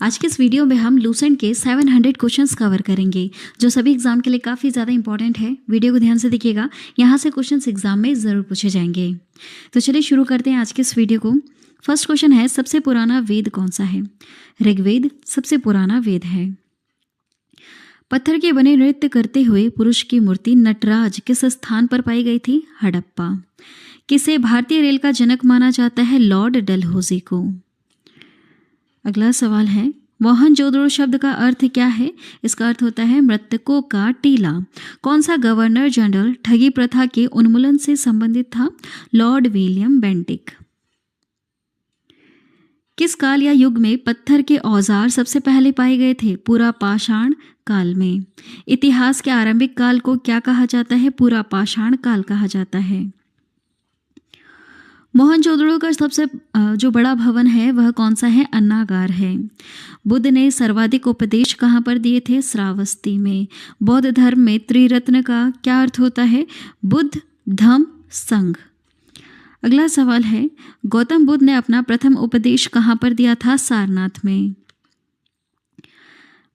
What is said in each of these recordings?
आज के इस वीडियो में हम लूसेंट के 700 क्वेश्चंस कवर करेंगे जो सभी एग्जाम के लिए काफ़ी ज़्यादा इंपॉर्टेंट है। वीडियो को ध्यान से देखिएगा, यहाँ से क्वेश्चंस एग्जाम में ज़रूर पूछे जाएंगे। तो चलिए शुरू करते हैं आज के इस वीडियो को। फर्स्ट क्वेश्चन है, सबसे पुराना वेद कौन सा है? ऋग्वेद सबसे पुराना वेद है। पत्थर के बने नृत्य करते हुए पुरुष की मूर्ति नटराज किस स्थान पर पाई गई थी? हड़प्पा। किसे भारतीय रेल का जनक माना जाता है? लॉर्ड डलहौजी को। अगला सवाल है, मोहनजोदड़ो शब्द का अर्थ क्या है? इसका अर्थ होता है मृतकों का टीला। कौन सा गवर्नर जनरल ठगी प्रथा के उन्मूलन से संबंधित था? Lord William Bentinck. किस काल या युग में पत्थर के औजार सबसे पहले पाए गए थे? पूरा पाषाण काल में। इतिहास के आरंभिक काल को क्या कहा जाता है? पूरा पाषाण काल कहा जाता है। मोहनजोदड़ो का सबसे जो बड़ा भवन है वह कौन सा है? अन्नागार है। बुद्ध ने सर्वाधिक उपदेश कहाँ पर दिए थे? श्रावस्ती में। बौद्ध धर्म में त्रिरत्न का क्या अर्थ होता है? बुद्ध, धम्म, संघ। अगला सवाल है, गौतम बुद्ध ने अपना प्रथम उपदेश कहाँ पर दिया था? सारनाथ में।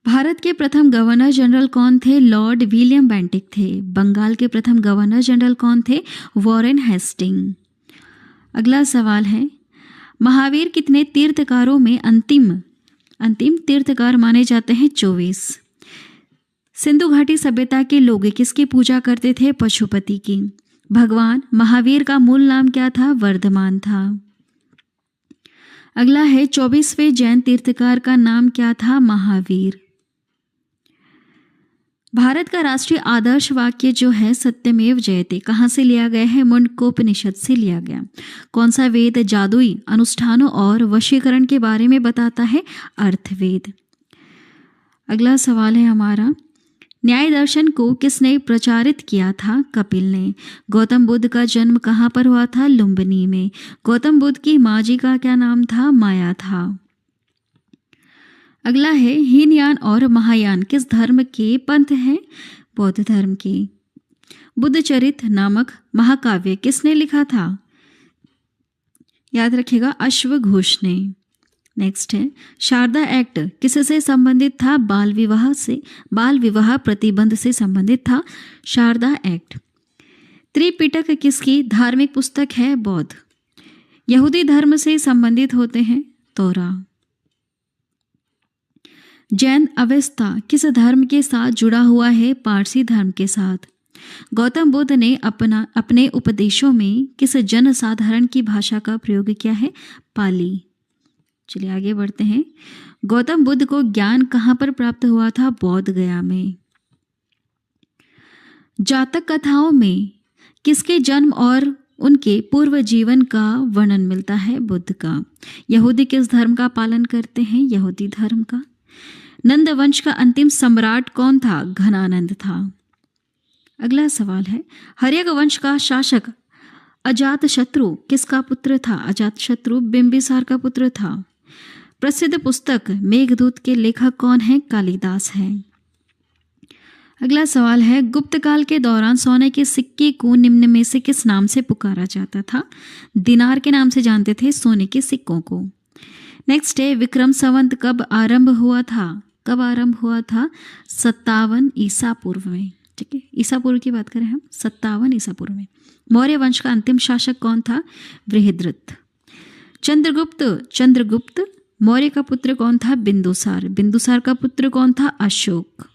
भारत के प्रथम गवर्नर जनरल कौन थे? लॉर्ड विलियम बेंटिक थे। बंगाल के प्रथम गवर्नर जनरल कौन थे? Warren Hastings. अगला सवाल है, महावीर कितने तीर्थकारों में अंतिम तीर्थकार माने जाते हैं? 24। सिंधु घाटी सभ्यता के लोग किसकी पूजा करते थे? पशुपति की। भगवान महावीर का मूल नाम क्या था? वर्धमान था। अगला है, 24वें जैन तीर्थकार का नाम क्या था? महावीर। भारत का राष्ट्रीय आदर्श वाक्य जो है सत्यमेव जयते कहाँ से लिया गया है? मुंडकोपनिषद से लिया गया। कौन सा वेद जादुई अनुष्ठानों और वशीकरण के बारे में बताता है? अर्थवेद। अगला सवाल है हमारा, न्याय दर्शन को किसने प्रचारित किया था? कपिल ने। गौतम बुद्ध का जन्म कहाँ पर हुआ था? लुम्बिनी में। गौतम बुद्ध की माँ जी का क्या नाम था? माया था। अगला है, हीनयान और महायान किस धर्म के पंथ हैं? बौद्ध धर्म के। बुद्धचरित नामक महाकाव्य किसने लिखा था? याद रखिएगा, अश्वघोष ने। नेक्स्ट है, शारदा एक्ट किससे संबंधित था? बाल विवाह प्रतिबंध से संबंधित था शारदा एक्ट। त्रिपिटक किसकी धार्मिक पुस्तक है? बौद्ध। यहूदी धर्म से संबंधित होते हैं तोरा। जैन अवस्था किस धर्म के साथ जुड़ा हुआ है? पारसी धर्म के साथ। गौतम बुद्ध ने अपने उपदेशों में किस जनसाधारण की भाषा का प्रयोग किया है? पाली। चलिए आगे बढ़ते हैं। गौतम बुद्ध को ज्ञान कहाँ पर प्राप्त हुआ था? बोध गया में। जातक कथाओं में किसके जन्म और उनके पूर्व जीवन का वर्णन मिलता है? बुद्ध का। यहूदी किस धर्म का पालन करते हैं? यहूदी धर्म का। नंद वंश का अंतिम सम्राट कौन था? घनानंद था। अगला सवाल है, हर्यक वंश का शासक अजातशत्रु किसका पुत्र था? अजातशत्रु बिंबिसार का पुत्र था। प्रसिद्ध पुस्तक मेघदूत के लेखक कौन है? कालिदास है। अगला सवाल है, गुप्त काल के दौरान सोने के सिक्के को निम्न में से किस नाम से पुकारा जाता था? दिनार के नाम से जानते थे सोने के सिक्कों को। नेक्स्ट है, विक्रम संवत कब आरंभ हुआ था? 57 ईसा पूर्व में। ठीक है, ईसा पूर्व की बात करें हम, 57 ईसा पूर्व में। मौर्य वंश का अंतिम शासक कौन था? बृहद्रथ। चंद्रगुप्त मौर्य का पुत्र कौन था? बिंदुसार का पुत्र कौन था? अशोक।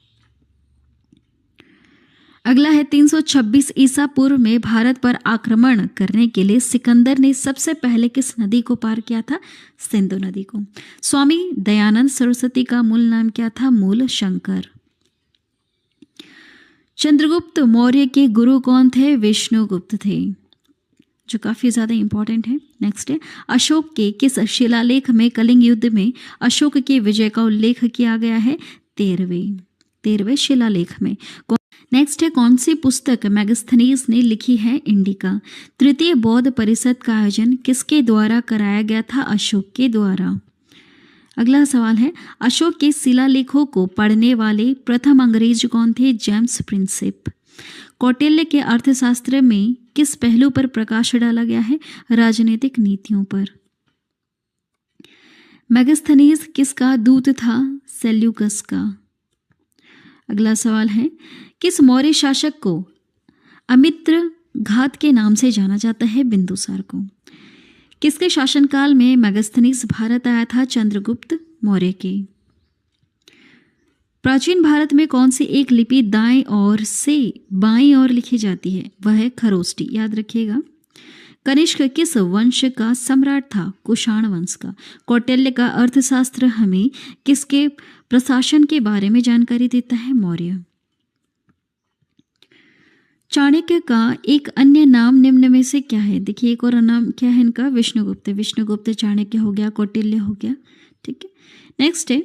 अगला है, 326 ईसा पूर्व में भारत पर आक्रमण करने के लिए सिकंदर ने सबसे पहले किस नदी को पार किया था? सिंधु नदी को। स्वामी दयानंद सरस्वती का मूल नाम क्या था? मूल शंकर। चंद्रगुप्त मौर्य के गुरु कौन थे? विष्णुगुप्त थे, जो काफी ज्यादा इंपॉर्टेंट है। नेक्स्ट है, अशोक के किस शिलालेख में कलिंग युद्ध में अशोक की विजय का उल्लेख किया गया है? 13वें शिलालेख में। नेक्स्ट है, कौन सी पुस्तक मैगस्थनीज ने लिखी है? इंडिका। तृतीय बौद्ध परिषद का आयोजन किसके द्वारा कराया गया था? अशोक के द्वारा। अगला सवाल है, अशोक के शिलालेखों को पढ़ने वाले प्रथम अंग्रेज कौन थे? James Prinsep. कौटिल्य के अर्थशास्त्र में किस पहलू पर प्रकाश डाला गया है? राजनीतिक नीतियों पर। मेगास्थनीज किसका दूत था? सेल्यूकस का। अगला सवाल है, किस मौर्य शासक को अमित्र घात के नाम से जाना जाता है? बिंदुसार को। किसके शासनकाल में मेगास्थनीज भारत आया था? चंद्रगुप्त मौर्य के। प्राचीन भारत में कौन सी एक लिपि दाएं ओर से बाईं ओर लिखी जाती है? वह है खरोष्टी, याद रखिएगा। कनिष्क किस वंश का सम्राट था? कुषाण वंश का। कौटिल्य का अर्थशास्त्र हमें किसके प्रशासन के बारे में जानकारी देता है? मौर्य। चाणक्य का एक अन्य नाम निम्न में से क्या है? देखिए, एक और नाम क्या है इनका? विष्णुगुप्त। विष्णुगुप्त चाणक्य हो गया, कौटिल्य हो गया। ठीक है, नेक्स्ट है,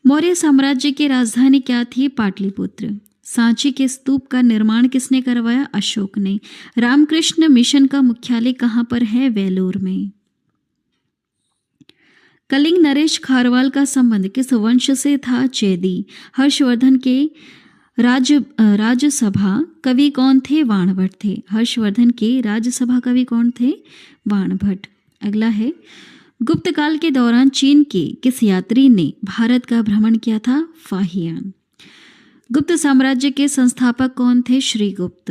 मौर्य साम्राज्य की राजधानी क्या थी? पाटलिपुत्र। सांची के स्तूप का निर्माण किसने करवाया? अशोक ने। रामकृष्ण मिशन का मुख्यालय कहाँ पर है? वेलूर में। कलिंग नरेश खारवाल का संबंध किस वंश से था? चेदी। हर्षवर्धन के राज्यसभा कवि कौन थे? वाणभट्ट थे। हर्षवर्धन के राज्यसभा कवि कौन थे? वाणभट्ट। अगला है, गुप्त काल के दौरान चीन के किस यात्री ने भारत का भ्रमण किया था? फाहियान। गुप्त साम्राज्य के संस्थापक कौन थे? श्रीगुप्त।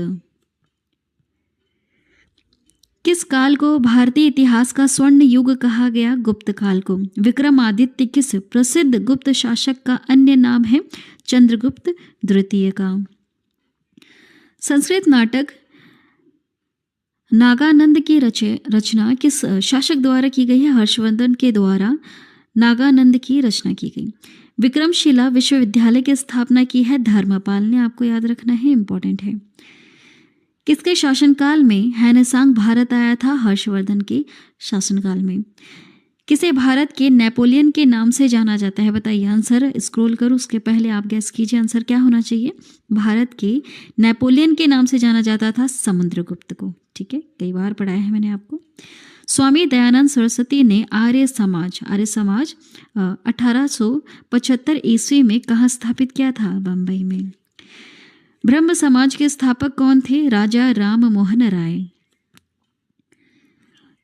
किस काल को भारतीय इतिहास का स्वर्ण युग कहा गया? गुप्त काल को। विक्रमादित्य किस प्रसिद्ध गुप्त शासक का अन्य नाम है? चंद्रगुप्त द्वितीय का। संस्कृत नाटक नागानंद की रचना किस शासक द्वारा की गई है? हर्षवर्धन के द्वारा नागानंद की रचना की गई। विक्रमशिला विश्वविद्यालय की स्थापना की है? धर्मपाल ने। आपको याद रखना है, इंपॉर्टेंट है। किसके शासनकाल में हैनसांग भारत आया था? हर्षवर्धन के शासनकाल में। किसे भारत के नेपोलियन के नाम से जाना जाता है? बताइए, आंसर स्क्रॉल करो, उसके पहले आप गैस कीजिए आंसर क्या होना चाहिए। भारत के नेपोलियन के नाम से जाना जाता था समुद्रगुप्त को। ठीक है, कई बार पढ़ाया है मैंने आपको। स्वामी दयानंद सरस्वती ने आर्य समाज 1875 ईस्वी में कहाँ स्थापित किया था? बंबई में। ब्रह्म समाज के स्थापक कौन थे? राजा राम मोहन राय।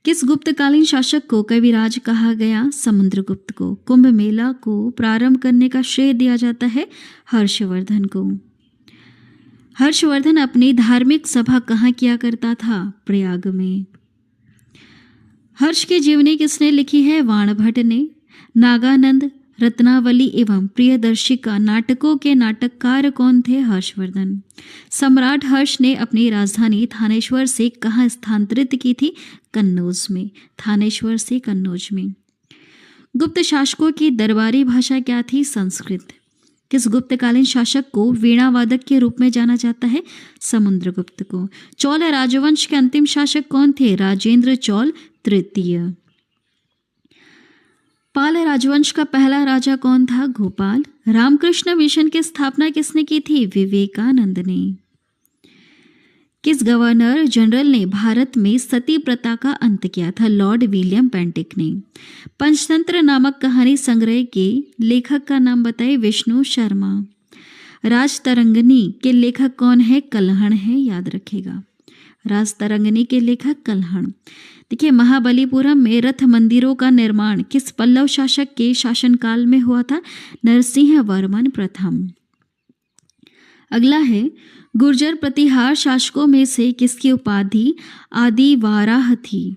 किस गुप्तकालीन शासक को कविराज कहा गया? समुद्रगुप्त को। कुंभ मेला को प्रारंभ करने का श्रेय दिया जाता है हर्षवर्धन को। हर्षवर्धन अपनी धार्मिक सभा कहाँ किया करता था? प्रयाग में। हर्ष की जीवनी किसने लिखी है? वाणभट्ट ने। नागानंद, रत्नावली एवं प्रियदर्शिका नाटकों के नाटककार कौन थे? हर्षवर्धन। सम्राट हर्ष ने अपनी राजधानी थानेश्वर से कहाँ स्थानांतरित की थी? कन्नौज में। थानेश्वर से कन्नौज में। गुप्त शासकों की दरबारी भाषा क्या थी? संस्कृत। किस गुप्तकालीन शासक को वीणावादक के रूप में जाना जाता है? समुद्रगुप्त को। चोल राजवंश के अंतिम शासक कौन थे? राजेंद्र चोल तृतीय। पाल राजवंश का पहला राजा कौन था? गोपाल। रामकृष्ण मिशन की स्थापना किसने की थी? विवेकानंद ने। किस गवर्नर जनरल ने भारत में सती प्रथा का अंत किया था? लॉर्ड विलियम पेंटिक ने। पंचतंत्र नामक कहानी संग्रह के लेखक का नाम बताइए। विष्णु शर्मा। राजतरंगिणी के लेखक कौन है? कल्हण है, याद रखिएगा। राजतरंगिणी के लेखक कल्हण। देखिए, महाबलीपुरम में रथ मंदिरों का निर्माण किस पल्लव शासक के शासनकाल में हुआ था? नरसिंह वर्मन प्रथम। अगला है, गुर्जर प्रतिहार शासकों में से किसकी उपाधि आदि वाराह थी?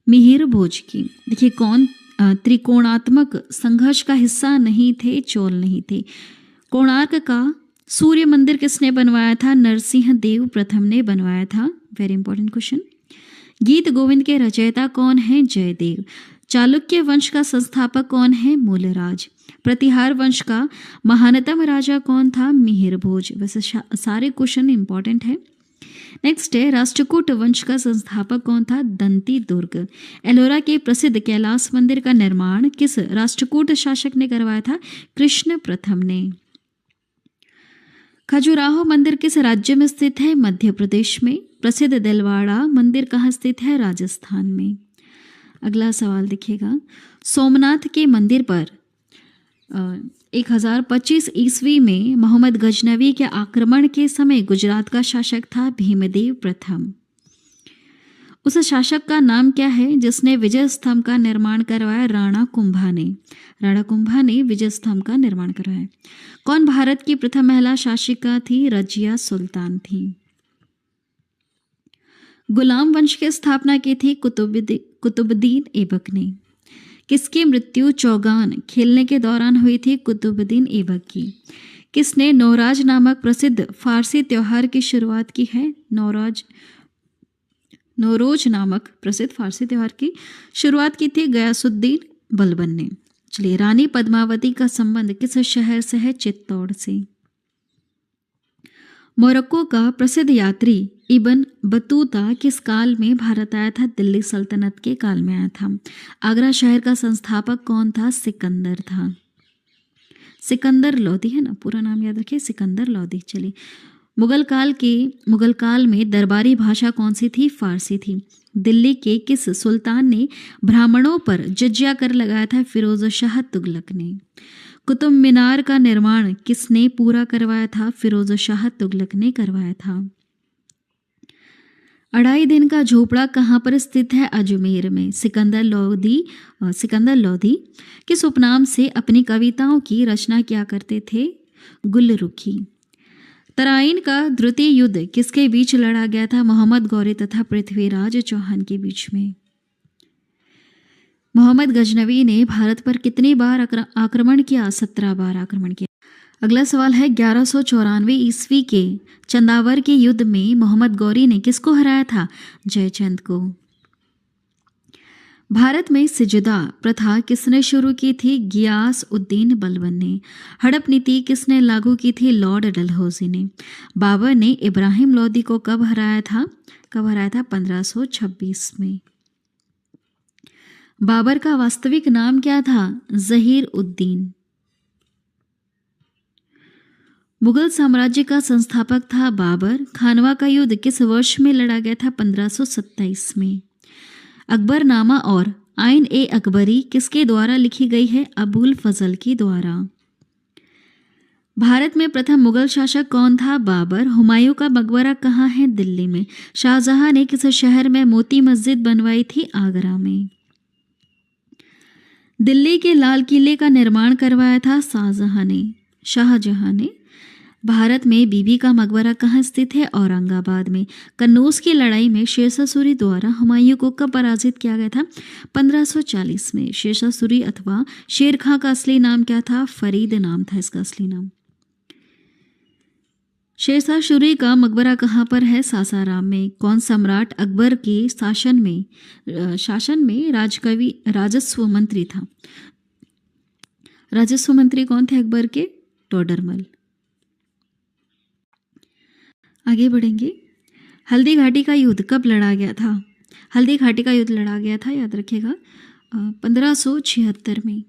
मिहिर भोज की। देखिए, कौन त्रिकोणात्मक संघर्ष का हिस्सा नहीं थे? चोल नहीं थे। कोणार्क का सूर्य मंदिर किसने बनवाया था? नरसिंह देव प्रथम ने बनवाया था। Very important question. गीत गोविंद के रचयिता कौन है? जयदेव। चालुक्य वंश का संस्थापक कौन है? मूलराज। प्रतिहार वंश का महानतम राजा कौन था? मिहिर भोज। वैसे सारे क्वेश्चन इंपॉर्टेंट है। नेक्स्ट है, राष्ट्रकूट वंश का संस्थापक कौन था? दंती दुर्ग। एलोरा के प्रसिद्ध कैलाश मंदिर का निर्माण किस राष्ट्रकूट शासक ने करवाया था? कृष्ण प्रथम ने। खजुराहो मंदिर किस राज्य में स्थित है? मध्य प्रदेश में। प्रसिद्ध दिलवाड़ा मंदिर कहाँ स्थित है? राजस्थान में। अगला सवाल देखिएगा, सोमनाथ के मंदिर पर 1025 ईस्वी में मोहम्मद गजनवी के आक्रमण के समय गुजरात का शासक था भीमदेव प्रथम। उस शासक का नाम क्या है जिसने विजय स्तंभ का निर्माण करवाया? राणा कुंभा ने। राणा कुंभा ने विजय स्तंभ का निर्माण करवाया। कौन भारत की प्रथम महिला शासिका थी? रजिया सुल्तान थी। गुलाम वंश की स्थापना की थी कुतुबुद्दीन ऐबक ने। किसकी मृत्यु चौगान खेलने के दौरान हुई थी? कुतुबुद्दीन ऐबक की। किसने नौराज नामक प्रसिद्ध फारसी त्योहार की शुरुआत की है? नौरोज नामक प्रसिद्ध फारसी त्योहार की शुरुआत की थी गयासुद्दीन बलबन ने। चलिए, रानी पद्मावती का संबंध किस शहर से है? चित्तौड़ से। मोरक्को का प्रसिद्ध यात्री इब्न बतूता किस काल में भारत आया था? दिल्ली सल्तनत के काल में आया था। आगरा शहर का संस्थापक कौन था? सिकंदर था। सिकंदर लोदी है ना, पूरा नाम याद रखिए, सिकंदर लोदी। चलिए, मुगल काल में दरबारी भाषा कौन सी थी? फारसी थी। दिल्ली के किस सुल्तान ने ब्राह्मणों पर जजिया कर लगाया था? फिरोज शाह तुगलक ने। कुतुब मीनार का निर्माण किसने पूरा करवाया था? फिरोज शाह तुगलक ने करवाया था। 2.5 दिन का झोपड़ा कहाँ पर स्थित है? अजमेर में। सिकंदर लोधी किस उपनाम से अपनी कविताओं की रचना किया करते थे? गुलरुखी। तराइन का द्वितीय युद्ध किसके बीच लड़ा गया था? मोहम्मद गौरी तथा पृथ्वीराज चौहान के बीच में। मोहम्मद गजनवी ने भारत पर कितनी बार आक्रमण किया? 17 बार आक्रमण किया। अगला सवाल है, 1194 ईस्वी के चंदावर के युद्ध में मोहम्मद गौरी ने किसको हराया था? जयचंद को। भारत में सिजदा प्रथा किसने शुरू की थी? गियास उद्दीन बलबन ने। हड़प नीति किसने लागू की थी? लॉर्ड डलहौजी ने। बाबर ने इब्राहिम लोदी को कब हराया था? 1526 में। बाबर का वास्तविक नाम क्या था? जहीर उद्दीन। मुगल साम्राज्य का संस्थापक था बाबर। खानवा का युद्ध किस वर्ष में लड़ा गया था? 1527 में। अकबरनामा और आइन ए अकबरी किसके द्वारा लिखी गई है? अबुल फजल के द्वारा। भारत में प्रथम मुगल शासक कौन था? बाबर। हुमायूं का मकबरा कहाँ है? दिल्ली में। शाहजहां ने किस शहर में मोती मस्जिद बनवाई थी? आगरा में। दिल्ली के लाल किले का निर्माण करवाया था शाहजहां ने। भारत में बीबी का मकबरा कहाँ स्थित है? औरंगाबाद में। कन्नौज की लड़ाई में शेरशाह सूरी द्वारा हुमायूं को कब पराजित किया गया था? 1540 में। शेरशाह सूरी अथवा शेर खां का असली नाम क्या था? फरीद नाम था इसका असली नाम। शेरशाह सूरी का मकबरा कहाँ पर है? सासाराम में। कौन सम्राट अकबर के शासन में राजस्व मंत्री था? राजस्व मंत्री कौन थे अकबर के? टोडरमल। आगे बढ़ेंगे। हल्दी घाटी का युद्ध कब लड़ा गया था? हल्दी घाटी का युद्ध लड़ा गया था, याद रखिएगा, 1576 में।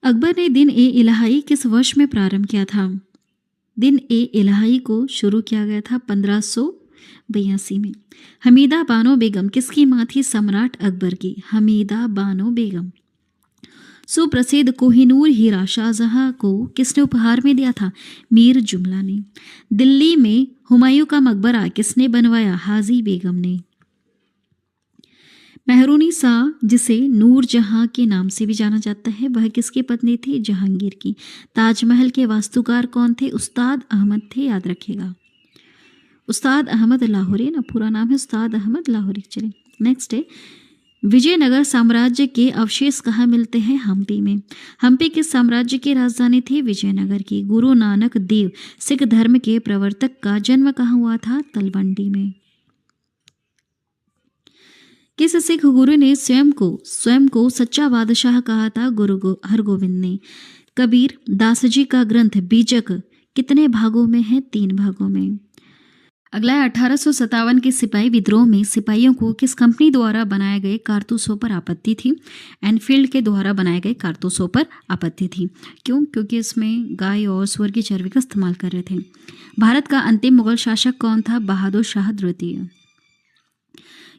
अकबर ने दिन ए इलाही किस वर्ष में प्रारंभ किया था? दिन ए इलाही को शुरू किया गया था 1582 में। हमीदा बानो बेगम किसकी माँ थी? सम्राट अकबर की। हमीदा बानो बेगम। सुप्रसिद्ध कोहिनूर हीरा शाहजहां को किसने उपहार में दिया था? मीर जुमला ने। दिल्ली में हुमायूं का मकबरा किसने बनवाया? हाजी बेगम ने। मेहरुनी शाह, जिसे नूर जहां के नाम से भी जाना जाता है, वह किसकी पत्नी थी? जहांगीर की। ताजमहल के वास्तुकार कौन थे? उस्ताद अहमद थे, याद रखिएगा। उस्ताद अहमद लाहौरी ना, पूरा नाम है उस्ताद अहमद लाहौरी। चलिए नेक्स्ट है, विजयनगर साम्राज्य के अवशेष कहाँ मिलते हैं? हम्पी में। हम्पी किस साम्राज्य की राजधानी थी? विजयनगर की। गुरु नानक देव सिख धर्म के प्रवर्तक का जन्म कहाँ हुआ था? तलवंडी में। किस सिख गुरु ने स्वयं को सच्चा बादशाह कहा था? गुरु हरगोविंद ने। कबीर दास जी का ग्रंथ बीजक कितने भागों में है? 3 भागों में। अगला है, 1857 के सिपाही विद्रोह में सिपाहियों को किस कंपनी द्वारा बनाए गए कारतूसों पर आपत्ति थी? एनफील्ड के द्वारा बनाए गए कारतूसों पर आपत्ति थी। क्यों? क्योंकि इसमें गाय और सुअर की चर्बी का इस्तेमाल कर रहे थे। भारत का अंतिम मुगल शासक कौन था? बहादुर शाह द्वितीय।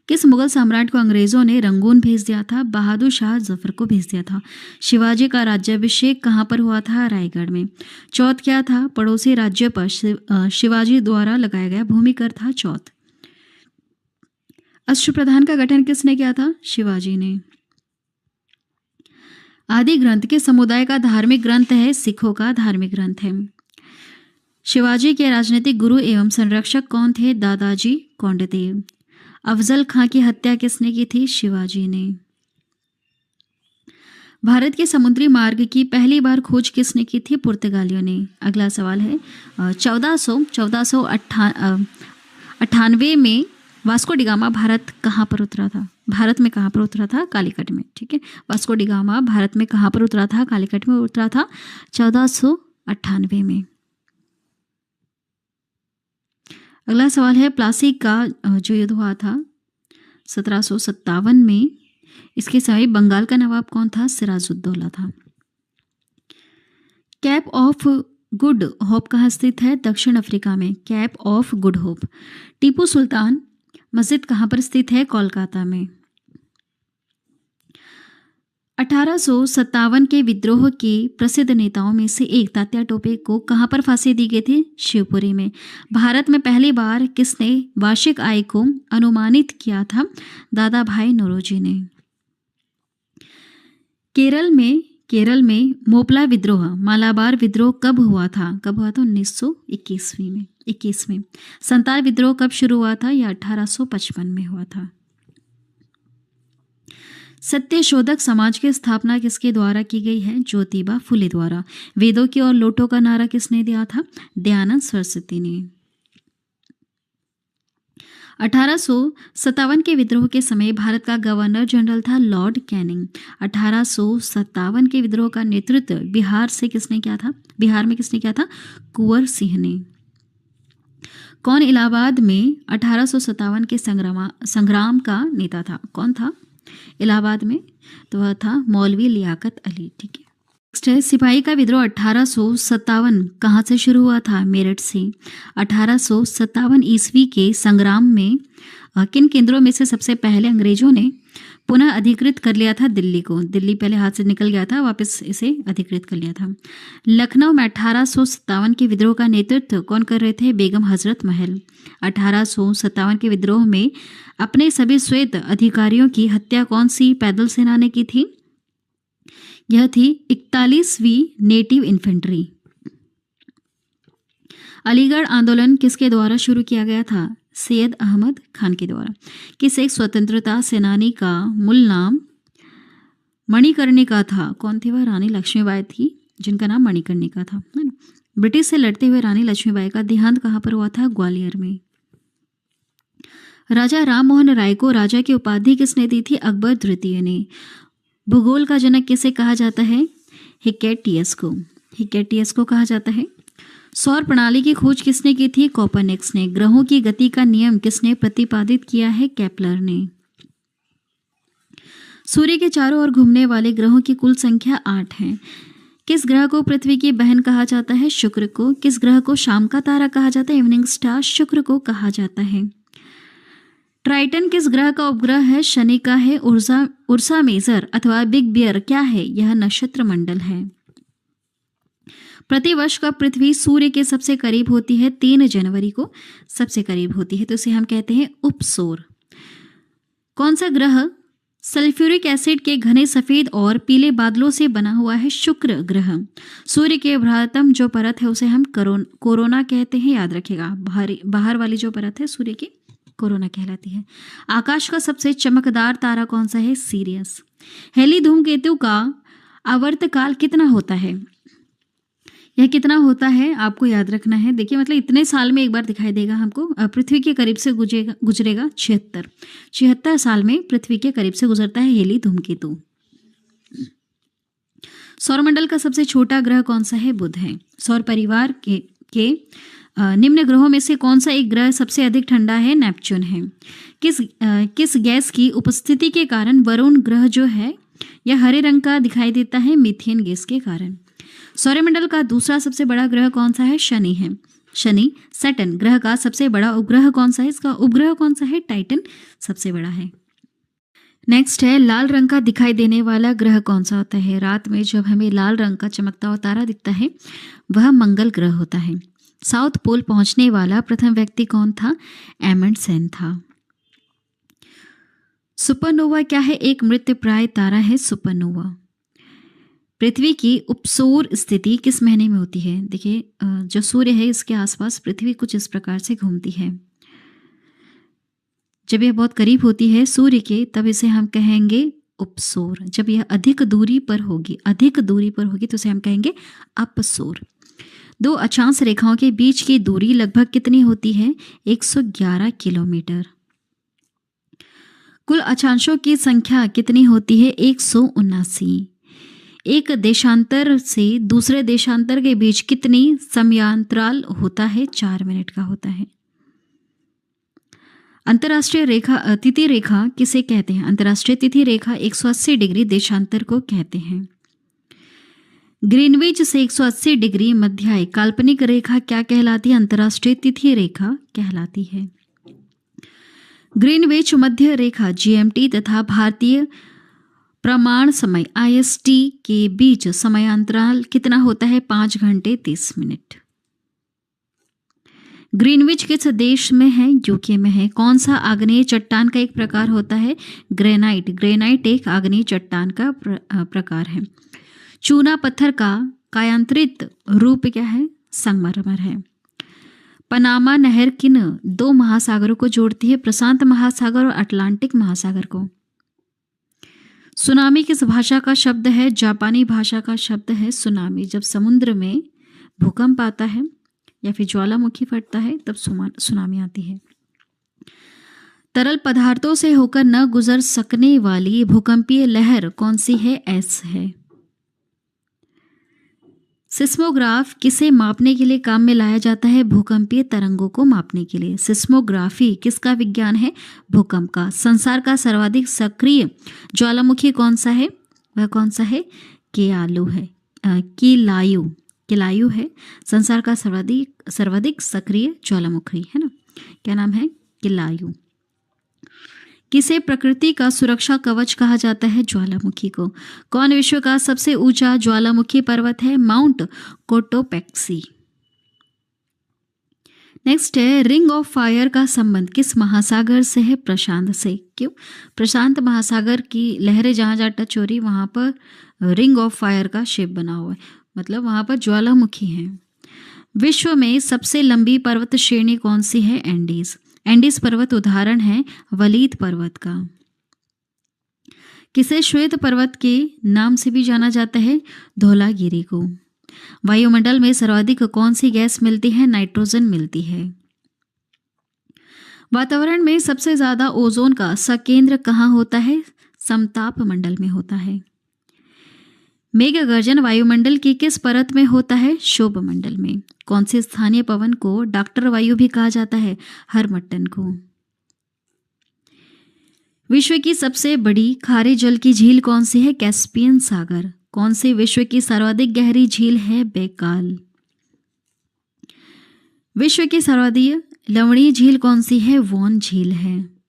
किस मुगल सम्राट को अंग्रेजों ने रंगून भेज दिया था? बहादुर शाह जफर को भेज दिया था। शिवाजी का राज्याभिषेक कहाँ पर हुआ था? रायगढ़ में। चौथ क्या था? पड़ोसी राज्य पर शिवाजी द्वारा लगाया गया भूमि कर था चौथ। अष्टप्रधान का गठन किसने किया था? शिवाजी ने। आदि ग्रंथ के समुदाय का धार्मिक ग्रंथ है, सिखों का धार्मिक ग्रंथ है। शिवाजी के राजनीतिक गुरु एवं संरक्षक कौन थे? दादाजी कोंडदेव। अफजल खां की हत्या किसने की थी? शिवाजी ने। भारत के समुद्री मार्ग की पहली बार खोज किसने की थी? पुर्तगालियों ने। अगला सवाल है 1498 में वास्को डिगामा भारत कहाँ पर उतरा था? भारत में कहाँ पर उतरा था? कालीकट में। ठीक है, वास्को डिगामा भारत में कहाँ पर उतरा था? कालीकट में उतरा था 1498 में। अगला सवाल है प्लासी का जो युद्ध हुआ था 1757 में, इसके समय बंगाल का नवाब कौन था? सिराजुद्दौला था। कैप ऑफ गुड होप कहाँ स्थित है? दक्षिण अफ्रीका में। Cape of Good Hope. Tipu Sultan मस्जिद कहाँ पर स्थित है? कोलकाता में। 1857 के विद्रोह के प्रसिद्ध नेताओं में से एक तात्या टोपे को कहाँ पर फांसी दी गई थी? शिवपुरी में। भारत में पहली बार किसने वार्षिक आय को अनुमानित किया था? दादा भाई नौरोजी ने। केरल में मोपला विद्रोह, मालाबार विद्रोह कब हुआ था? 1921 में। संताल विद्रोह कब शुरू हुआ था? यह 1855 में हुआ था। सत्यशोधक समाज की स्थापना किसके द्वारा की गई है? ज्योतिबा फुले द्वारा। वेदों की और लोटों का नारा किसने दिया था? दयानंद सरस्वती ने। 1857 के विद्रोह के समय भारत का गवर्नर जनरल था लॉर्ड कैनिंग। 1857 के विद्रोह का नेतृत्व बिहार में किसने किया था? कुंवर सिंह ने। कौन इलाहाबाद में 1857 के संग्राम का नेता था? कौन था इलाहाबाद में? तो वह था मौलवी लियाकत अली। ठीक है, नेक्स्ट है सिपाही का विद्रोह 1857 कहाँ से शुरू हुआ था? मेरठ से। 1857 ईस्वी के संग्राम में किन केंद्रों में से सबसे पहले अंग्रेजों ने पुनः अधिकृत कर लिया था दिल्ली को? दिल्ली पहले हाथ से निकल गया था, वापस इसे अधिकृत कर लिया था। लखनऊ में 1857 के विद्रोह का नेतृत्व कौन कर रहे थे? बेगम हजरत महल। 1857 के विद्रोह में अपने सभी श्वेत अधिकारियों की हत्या कौन सी पैदल सेना ने की थी? यह थी 41वीं नेटिव इन्फेंट्री। अलीगढ़ आंदोलन किसके द्वारा शुरू किया गया था? सैयद अहमद खान के द्वारा। किस एक स्वतंत्रता सेनानी का मूल नाम मणिकर्णिका था? कौन थी वह? रानी लक्ष्मीबाई थी, जिनका नाम मणिकर्णिका था, है ना। ब्रिटिश से लड़ते हुए रानी लक्ष्मीबाई का देहांत कहाँ पर हुआ था? ग्वालियर में। राजा राम मोहन राय को राजा की उपाधि किसने दी थी? अकबर द्वितीय ने। भूगोल का जनक किसे कहा जाता है? हिकेटियस को कहा जाता है। सौर प्रणाली की खोज किसने की थी? कोपरनिकस ने। ग्रहों की गति का नियम किसने प्रतिपादित किया है? केपलर ने। सूर्य के चारों ओर घूमने वाले ग्रहों की कुल संख्या 8 है। किस ग्रह को पृथ्वी की बहन कहा जाता है? शुक्र को। किस ग्रह को शाम का तारा कहा जाता है? इवनिंग स्टार शुक्र को कहा जाता है। ट्राइटन किस ग्रह का उपग्रह है? शनि का है। उर्सा मेजर अथवा बिग बियर क्या है? यह नक्षत्र मंडल है। प्रतिवर्ष कब पृथ्वी सूर्य के सबसे करीब होती है? 3 जनवरी को सबसे करीब होती है, तो इसे हम कहते हैं उपसौर। कौन सा ग्रह सल्फ्यूरिक एसिड के घने सफेद और पीले बादलों से बना हुआ है? शुक्र ग्रह। सूर्य के भ्रातम जो परत है उसे हम कोरोना कहते हैं, याद रखिएगा। बाहर वाली जो परत है सूर्य की, कोरोना कहलाती है। आकाश का सबसे चमकदार तारा कौन सा है? सीरियस। हेली धूमकेतु का आवर्तकाल कितना होता है? यह कितना होता है आपको याद रखना है। देखिए, मतलब इतने साल में एक बार दिखाई देगा हमको। पृथ्वी के करीब से गुजरेगा 76 साल में पृथ्वी के करीब से गुजरता है हेली धूमकेतु। सौरमंडल का सबसे छोटा ग्रह कौन सा है? बुध है। सौर परिवार के निम्न ग्रहों में से कौन सा एक ग्रह सबसे अधिक ठंडा है? नेपच्यून है। किस गैस की उपस्थिति के कारण वरुण ग्रह जो है यह हरे रंग का दिखाई देता है? मीथेन गैस के कारण। सौरमंडल का दूसरा सबसे बड़ा ग्रह कौन सा है? शनि है। शनि सैटर्न ग्रह का सबसे बड़ा उपग्रह कौन सा है? इसका उपग्रह कौन सा है? टाइटन सबसे बड़ा है। नेक्स्ट है लाल रंग का दिखाई देने वाला ग्रह कौन सा होता है? रात में जब हमें लाल रंग का चमकता हुआ तारा दिखता है वह मंगल ग्रह होता है। साउथ पोल पहुंचने वाला प्रथम व्यक्ति कौन था? एमंडसेन था। सुपरनोवा क्या है? एक मृतप्राय तारा है सुपरनोवा। पृथ्वी की उपसौर स्थिति किस महीने में होती है? देखिए, जो सूर्य है इसके आसपास पृथ्वी कुछ इस प्रकार से घूमती है। जब यह बहुत करीब होती है सूर्य के, तब इसे हम कहेंगे उपसौर। जब यह अधिक दूरी पर होगी तो इसे हम कहेंगे अपसौर। दो अक्षांश रेखाओं के बीच की दूरी लगभग कितनी होती है? 111 किलोमीटर। कुल अक्षांशों की संख्या कितनी होती है? 179। एक देशांतर से दूसरे देशांतर के बीच कितनी समयांतराल होता है? 4 मिनट का होता है। अंतर्राष्ट्रीय रेखा तिथि रेखा किसे कहते हैं? अंतर्राष्ट्रीय तिथि रेखा 180 डिग्री देशांतर को कहते हैं। ग्रीनविच से 180 डिग्री मध्याय काल्पनिक रेखा क्या कहलाती है? अंतर्राष्ट्रीय तिथि रेखा कहलाती है। ग्रीनविच मध्य रेखा जीएमटी तथा भारतीय प्रमाण समय IST के बीच समयांतराल कितना होता है? 5 घंटे 30 मिनट। ग्रीनविच किस देश में है? यूके में है। कौन सा आग्नेय चट्टान का एक प्रकार होता है? ग्रेनाइट। ग्रेनाइट एक आग्नेय चट्टान का प्रकार है। चूना पत्थर का कायांतरित रूप क्या है? संगमरमर है। पनामा नहर किन 2 महासागरों को जोड़ती है? प्रशांत महासागर और अटलांटिक महासागर को। सुनामी किस भाषा का शब्द है? जापानी भाषा का शब्द है सुनामी। जब समुद्र में भूकंप आता है या फिर ज्वालामुखी फटता है तब सुनामी आती है। तरल पदार्थों से होकर न गुजर सकने वाली भूकंपीय लहर कौन सी है? S है। सिस्मोग्राफ किसे मापने के लिए काम में लाया जाता है? भूकंपीय तरंगों को मापने के लिए। सिस्मोग्राफी किसका विज्ञान है? भूकंप का। संसार का सर्वाधिक सक्रिय ज्वालामुखी कौन सा है? वह कौन सा है? किलायु है। संसार का सर्वाधिक सक्रिय ज्वालामुखी है ना, क्या नाम है? किलायु। किसे प्रकृति का सुरक्षा कवच कहा जाता है? ज्वालामुखी को। कौन विश्व का सबसे ऊंचा ज्वालामुखी पर्वत है? Mount Cotopaxi. नेक्स्ट है, रिंग ऑफ फायर का संबंध किस महासागर से है? प्रशांत से। क्यों? प्रशांत महासागर की लहरें जहां जहां टच हो रही वहां पर रिंग ऑफ फायर का शेप बना हुआ है, मतलब वहां पर ज्वालामुखी है। विश्व में सबसे लंबी पर्वत श्रेणी कौन सी है? एंडीज। एंडीज पर्वत उदाहरण है वलीद पर्वत का। किसे श्वेत पर्वत के नाम से भी जाना जाता है? धौलागिरी को। वायुमंडल में सर्वाधिक कौन सी गैस मिलती है? नाइट्रोजन मिलती है। वातावरण में सबसे ज्यादा ओजोन का सकेंद्र कहाँ होता है? समताप मंडल में होता है। मेघ गर्जन वायुमंडल की किस परत में होता है? क्षोभ मंडल में। कौन से स्थानीय पवन को डॉक्टर वायु भी कहा जाता है? हरमट्टन को। विश्व की सबसे बड़ी खारे जल की झील कौन सी है? कैस्पियन सागर। कौन सी विश्व की सर्वाधिक गहरी झील है? बैकाल। विश्व की सर्वाधिक लवणीय झील कौन सी है? वॉन झील है।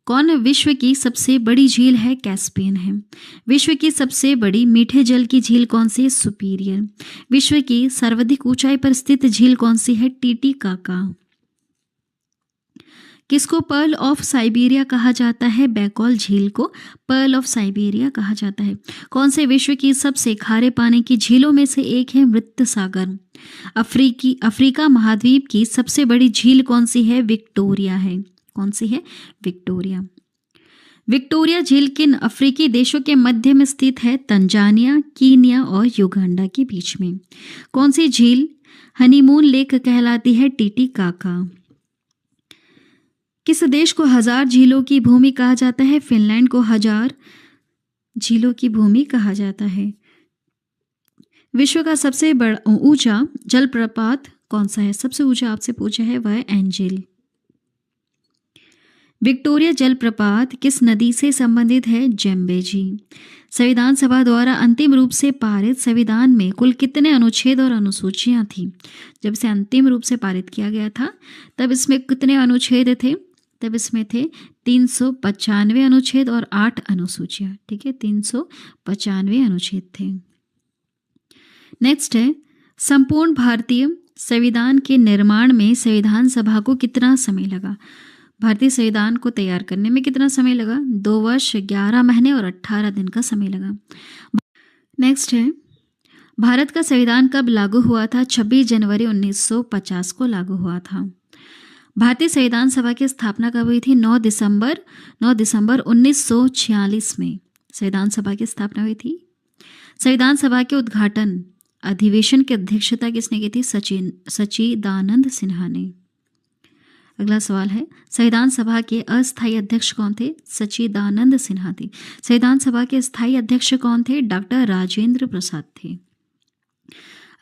कौन विश्व की सबसे बड़ी झील है? कैस्पियन है। विश्व की सबसे बड़ी मीठे जल की झील कौन सी है? सुपीरियर। विश्व की सर्वाधिक ऊंचाई पर स्थित झील कौन सी है? टीटीकाका। किसको पर्ल ऑफ साइबेरिया कहा जाता है? बैकॉल झील को पर्ल ऑफ साइबेरिया कहा जाता है। कौन से विश्व की सबसे खारे पानी की झीलों में से एक है? मृत सागर। अफ्रीका महाद्वीप की सबसे बड़ी झील कौन सी है? विक्टोरिया है। कौन सी है? विक्टोरिया। विक्टोरिया झील किन अफ्रीकी देशों के मध्य में स्थित है? तंजानिया, कीनिया और युगांडा के बीच में। कौन सी झील हनीमून लेक कहलाती है? टीटीकाका। किस देश को 1000 झीलों की भूमि कहा जाता है? फिनलैंड को 1000 झीलों की भूमि कहा जाता है। विश्व का सबसे बड़ा ऊंचा जलप्रपात कौन सा है? सबसे ऊंचा आपसे पूछा है वह है एंजिल। विक्टोरिया जलप्रपात किस नदी से संबंधित है? जेम्बेजी। संविधान सभा द्वारा अंतिम रूप से पारित संविधान में कुल कितने अनुच्छेद और अनुसूचियां थी? जब इसे अंतिम रूप से पारित किया गया था तब इसमें कितने अनुच्छेद थे? तब इसमें थे 395 अनुच्छेद और 8 अनुसूचियां। ठीक है, 395 अनुच्छेद थे। नेक्स्ट है, संपूर्ण भारतीय संविधान के निर्माण में संविधान सभा को कितना समय लगा? भारतीय संविधान को तैयार करने में कितना समय लगा? 2 वर्ष 11 महीने और 18 दिन का समय लगा। नेक्स्ट है, भारत का संविधान कब लागू हुआ था? 26 जनवरी 1950 को लागू हुआ था। भारतीय संविधान सभा की स्थापना कब हुई थी? 9 दिसंबर 1946 में संविधान सभा की स्थापना हुई थी। संविधान सभा के उद्घाटन अधिवेशन की अध्यक्षता किसने की थी? सच्चिदानंद सिन्हा ने। अगला सवाल है, संविधान सभा के अस्थायी अध्यक्ष कौन थे? सच्चिदानंद सिन्हा थे। संविधान सभा के स्थायी अध्यक्ष कौन थे? डॉक्टर राजेंद्र प्रसाद थे।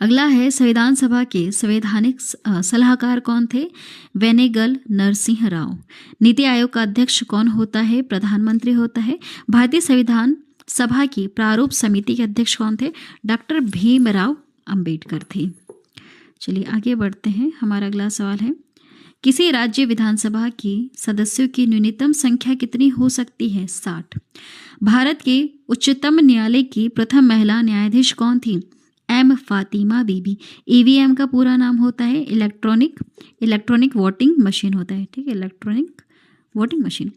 अगला है, संविधान सभा के संवैधानिक सलाहकार कौन थे? वेनेगल नरसिंह राव। नीति आयोग का अध्यक्ष कौन होता है? प्रधानमंत्री होता है। भारतीय संविधान सभा की प्रारूप समिति के अध्यक्ष कौन थे? डॉक्टर भीमराव अंबेडकर थे। चलिए आगे बढ़ते हैं। हमारा अगला सवाल है, किसी राज्य विधानसभा की सदस्यों की न्यूनतम संख्या कितनी हो सकती है? 60। भारत के उच्चतम न्यायालय की प्रथम महिला न्यायाधीश कौन थी? एम फातिमा बीबी। ईवीएम का पूरा नाम होता है इलेक्ट्रॉनिक वोटिंग मशीन होता है, ठीक है, इलेक्ट्रॉनिक वोटिंग मशीन।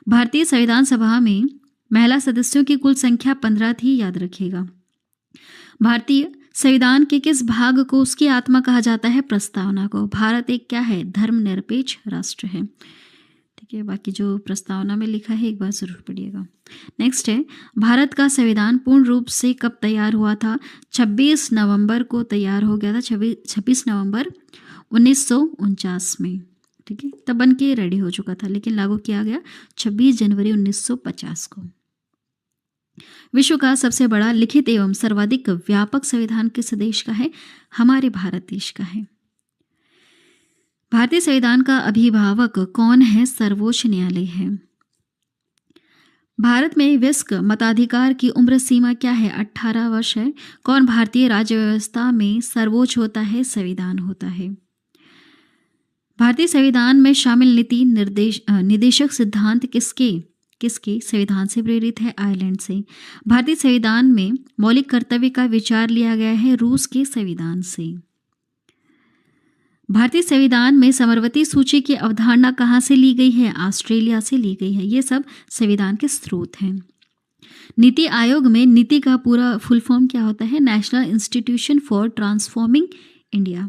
भारतीय संविधान सभा में महिला सदस्यों की कुल संख्या 15 थी, याद रखिएगा। भारतीय संविधान के किस भाग को उसकी आत्मा कहा जाता है? प्रस्तावना को। भारत एक क्या है? धर्मनिरपेक्ष राष्ट्र है, ठीक है। बाकी जो प्रस्तावना में लिखा है एक बार जरूर पढ़िएगा। नेक्स्ट है, भारत का संविधान पूर्ण रूप से कब तैयार हुआ था? 26 नवंबर को तैयार हो गया था, 26 नवंबर 1949 में, ठीक है। तब बन के रेडी हो चुका था, लेकिन लागू किया गया 26 जनवरी 1950 को। विश्व का सबसे बड़ा लिखित एवं सर्वाधिक व्यापक संविधान किस देश का है? हमारे भारत देश का है। भारतीय संविधान का अभिभावक कौन है? सर्वोच्च न्यायालय है। भारत में वयस्क मताधिकार की उम्र सीमा क्या है? 18 वर्ष है। कौन भारतीय राज्य व्यवस्था में सर्वोच्च होता है? संविधान होता है। भारतीय संविधान में शामिल नीति निदेशक सिद्धांत किसके संविधान से प्रेरित है? आयरलैंड से। भारतीय संविधान में मौलिक कर्तव्य का विचार लिया गया है रूस के संविधान से। भारतीय संविधान में समवर्ती सूची की अवधारणा कहाँ से ली गई है? ऑस्ट्रेलिया से ली गई है। ये सब संविधान के स्रोत हैं। नीति आयोग में नीति का पूरा फुल फॉर्म क्या होता है? National institution for transforming India.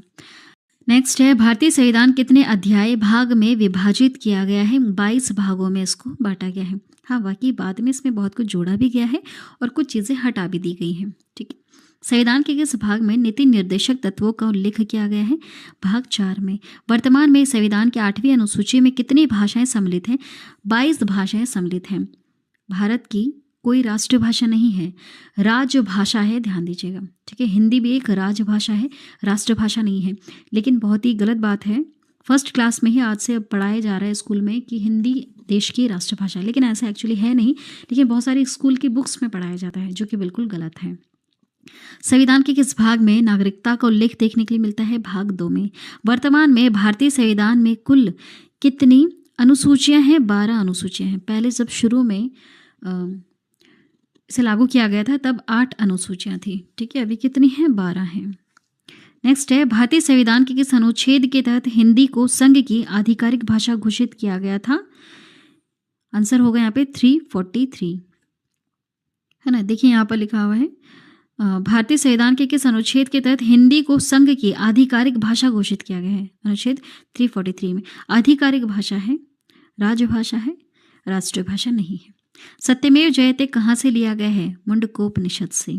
Next है, भारतीय संविधान कितने अध्याय भाग में विभाजित किया गया है? 22 भागों में इसको बांटा गया है। हाँ, बाकी बाद में इसमें बहुत कुछ जोड़ा भी गया है और कुछ चीज़ें हटा भी दी गई हैं, ठीक है। संविधान के किस भाग में नीति निर्देशक तत्वों का उल्लेख किया गया है? भाग 4 में। वर्तमान में संविधान की 8वीं अनुसूची में कितनी भाषाएं सम्मिलित हैं? 22 भाषाएं सम्मिलित हैं। भारत की कोई राष्ट्रभाषा नहीं है, राजभाषा है, ध्यान दीजिएगा, ठीक है। हिंदी भी एक राजभाषा है, राष्ट्रभाषा नहीं है। लेकिन बहुत ही गलत बात है, फर्स्ट क्लास में ही आज से अब पढ़ाया जा रहा है स्कूल में कि हिंदी देश की राष्ट्रभाषा है, लेकिन ऐसा एक्चुअली है नहीं। लेकिन बहुत सारी स्कूल की बुक्स में पढ़ाया जाता है, जो कि बिल्कुल गलत है। संविधान के किस भाग में नागरिकता का उल्लेख देखने के लिए मिलता है? भाग 2 में। वर्तमान में भारतीय संविधान में कुल कितनी अनुसूचियां हैं? 12 अनुसूचियां हैं। पहले जब शुरू में इसे लागू किया गया था तब 8 अनुसूचियां थी, ठीक है। अभी कितनी हैं? 12 हैं। नेक्स्ट है, भारतीय संविधान के किस अनुच्छेद के तहत हिंदी को संघ की आधिकारिक भाषा घोषित किया गया था? आंसर होगा यहाँ पे 343, है ना। देखिए यहाँ पर लिखा हुआ है, भारतीय संविधान के किस अनुच्छेद के तहत हिंदी को संघ की आधिकारिक भाषा घोषित किया गया है? अनुच्छेद 343 में। आधिकारिक भाषा है, राजभाषा है, राष्ट्रभाषा नहीं है। सत्यमेव जयते कहाँ से लिया गया है? मुंडकोपनिषद से।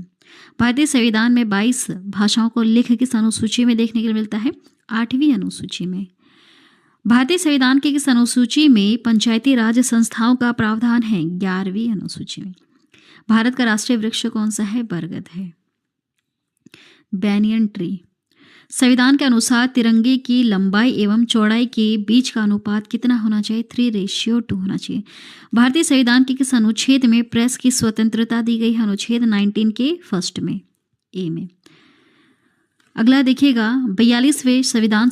भारतीय संविधान में 22 भाषाओं को उल्लेख किस अनुसूची में देखने के लिए मिलता है? 8वीं अनुसूची में। भारतीय संविधान की किस अनुसूची में पंचायती राज संस्थाओं का प्रावधान है? 11वीं अनुसूची में। भारत का राष्ट्रीय वृक्ष कौन सा है? बरगद है, बैनियन ट्री। संविधान के अनुसार तिरंगे की लंबाई एवं चौड़ाई के बीच का अनुपात कितना होना चाहिए? 3:2 होना चाहिए। भारतीय संविधान के किस अनुच्छेद में प्रेस की स्वतंत्रता दी गई है? अनुच्छेद 19 के फर्स्ट में, ए में। अगला देखिएगा, 42वें संविधान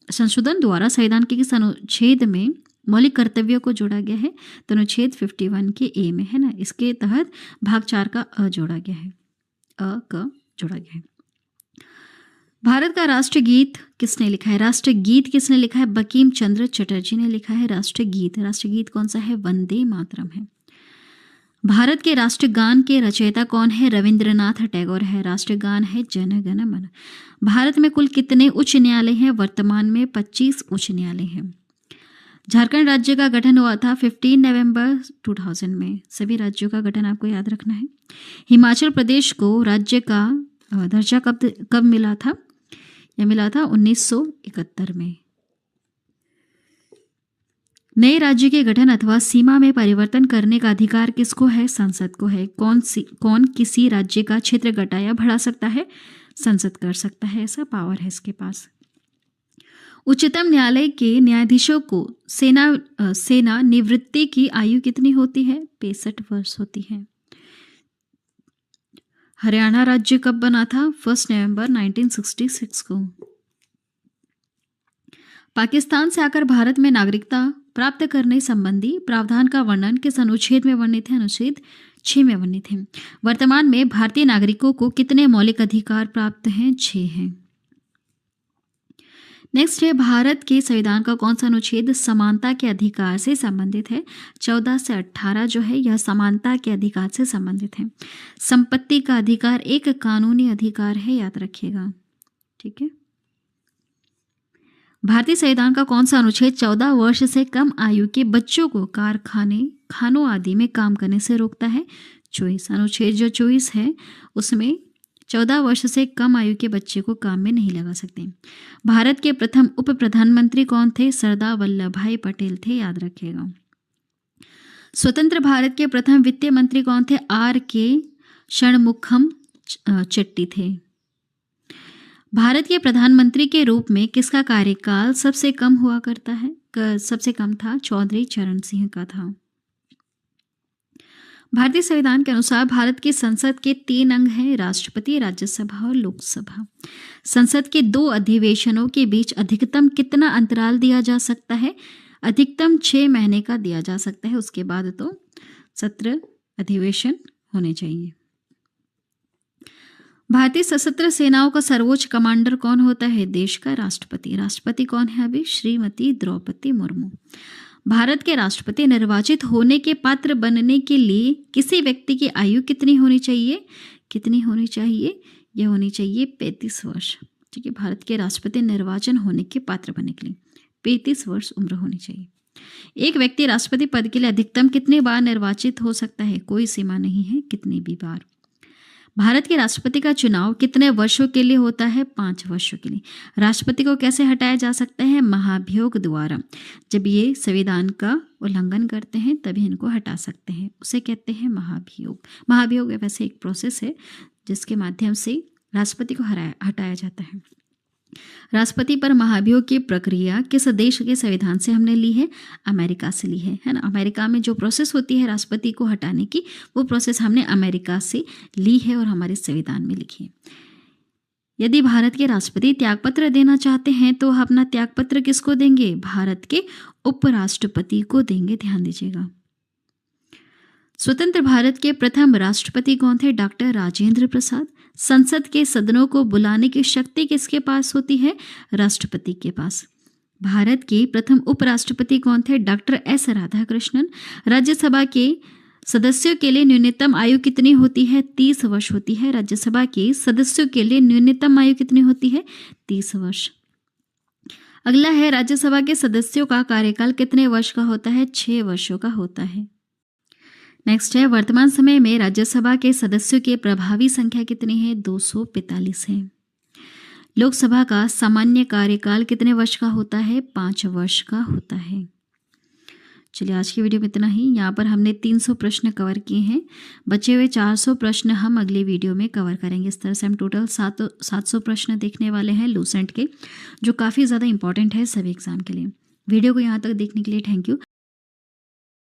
संशोधन द्वारा संविधान के किस अनुच्छेद में मौलिक कर्तव्यों को जोड़ा गया है? तो अनुच्छेद 51 के ए में, है ना। इसके तहत भाग 4 का अ जोड़ा गया है, अ क जोड़ा गया है। भारत का राष्ट्रगीत किसने लिखा है? राष्ट्रगीत किसने लिखा है? बंकिम चंद्र चटर्जी ने लिखा है राष्ट्रगीत। राष्ट्रगीत कौन सा है? वंदे मातरम है। भारत के राष्ट्रगान के रचयिता कौन है? रविंद्रनाथ टैगोर है। राष्ट्रगान है जन गण मन। भारत में कुल कितने उच्च न्यायालय हैं? वर्तमान में 25 उच्च न्यायालय हैं। झारखंड राज्य का गठन हुआ था 15 नवंबर 2000 में। सभी राज्यों का गठन आपको याद रखना है। हिमाचल प्रदेश को राज्य का दर्जा कब मिला था? यह मिला था 1971 में। नए राज्य के गठन अथवा सीमा में परिवर्तन करने का अधिकार किसको है? संसद को है। कौन किसी राज्य का क्षेत्र घटा या बढ़ा सकता है? संसद कर सकता है, ऐसा पावर है इसके पास। उच्चतम न्यायालय के न्यायाधीशों को सेना निवृत्ति की आयु कितनी होती है? 65 वर्ष होती है। हरियाणा राज्य कब बना था? 1 नवंबर 1966 को। पाकिस्तान से आकर भारत में नागरिकता प्राप्त करने संबंधी प्रावधान का वर्णन किस अनुच्छेद में वर्णित है? अनुच्छेद 6 में वर्णित है। वर्तमान में भारतीय नागरिकों को कितने मौलिक अधिकार प्राप्त हैं? 6 हैं। नेक्स्ट है, भारत के संविधान का कौन सा अनुच्छेद समानता के अधिकार से संबंधित है? 14 से 18 जो है यह समानता के अधिकार से संबंधित है। संपत्ति का अधिकार एक कानूनी अधिकार है, याद रखिएगा, ठीक है। भारतीय संविधान का कौन सा अनुच्छेद 14 वर्ष से कम आयु के बच्चों को कारखाने खानों आदि में काम करने से रोकता है? 24। अनुच्छेद जो 24 है उसमें 14 वर्ष से कम आयु के बच्चे को काम में नहीं लगा सकते। भारत के प्रथम उप प्रधानमंत्री कौन थे? सरदार वल्लभ भाई पटेल थे, याद रखिएगा। स्वतंत्र भारत के प्रथम वित्त मंत्री कौन थे? R.K. षणमुखम चट्टी थे। भारत के प्रधानमंत्री के रूप में किसका कार्यकाल सबसे कम हुआ करता है? सबसे कम था, चौधरी चरण सिंह का था। भारतीय संविधान के अनुसार भारत की संसद के 3 अंग हैं, राष्ट्रपति, राज्यसभा और लोकसभा। संसद के 2 अधिवेशनों के बीच अधिकतम कितना अंतराल दिया जा सकता है? अधिकतम 6 महीने का दिया जा सकता है, उसके बाद तो सत्र अधिवेशन होने चाहिए। भारतीय सशस्त्र सेनाओं का सर्वोच्च कमांडर कौन होता है? देश का राष्ट्रपति। राष्ट्रपति कौन है अभी? श्रीमती द्रौपदी मुर्मू। भारत के राष्ट्रपति निर्वाचित होने के पात्र बनने के लिए किसी व्यक्ति की आयु कितनी होनी चाहिए? कितनी होनी चाहिए? यह होनी चाहिए 35 वर्ष, ठीक है। भारत के राष्ट्रपति निर्वाचन होने के पात्र बनने के लिए 35 वर्ष उम्र होनी चाहिए। एक व्यक्ति राष्ट्रपति पद के लिए अधिकतम कितने बार निर्वाचित हो सकता है? कोई सीमा नहीं है, कितनी भी बार। भारत के राष्ट्रपति का चुनाव कितने वर्षों के लिए होता है? 5 वर्षों के लिए। राष्ट्रपति को कैसे हटाया जा सकता है? महाभियोग द्वारा। जब ये संविधान का उल्लंघन करते हैं तभी इनको हटा सकते हैं, उसे कहते हैं महाभियोग। महाभियोग वैसे एक प्रोसेस है जिसके माध्यम से राष्ट्रपति को हटाया जाता है। राष्ट्रपति पर महाभियोग की प्रक्रिया किस देश के संविधान से हमने ली है? अमेरिका से ली है ना। अमेरिका में जो प्रोसेस होती है राष्ट्रपति को हटाने की, वो प्रोसेस हमने अमेरिका से ली है और हमारे संविधान में लिखी है। यदि भारत के राष्ट्रपति त्यागपत्र देना चाहते हैं तो अपना त्यागपत्र किसको देंगे? भारत के उपराष्ट्रपति को देंगे, ध्यान दीजिएगा। स्वतंत्र भारत के प्रथम राष्ट्रपति कौन थे? डॉक्टर राजेंद्र प्रसाद। संसद के सदनों को बुलाने की शक्ति किसके पास होती है? राष्ट्रपति के पास। भारत के प्रथम उपराष्ट्रपति कौन थे? Doctor S. राधाकृष्णन। राज्यसभा के सदस्यों के लिए न्यूनतम आयु कितनी होती है? 30 वर्ष होती है। राज्यसभा के सदस्यों के लिए न्यूनतम आयु कितनी होती है? 30 वर्ष। अगला है, राज्यसभा के सदस्यों का कार्यकाल कितने वर्ष का होता है? 6 वर्षों का होता है। नेक्स्ट है, वर्तमान समय में राज्यसभा के सदस्यों की प्रभावी संख्या कितनी है? 245 है। लोकसभा का सामान्य कार्यकाल कितने वर्ष का होता है? 5 वर्ष का होता है। चलिए आज की वीडियो में इतना ही। यहाँ पर हमने 300 प्रश्न कवर किए हैं। बचे हुए 400 प्रश्न हम अगले वीडियो में कवर करेंगे। इस तरह से हम टोटल 700 प्रश्न देखने वाले हैं लूसेंट के, जो काफ़ी ज़्यादा इंपॉर्टेंट है सभी एग्जाम के लिए। वीडियो को यहाँ तक देखने के लिए थैंक यू।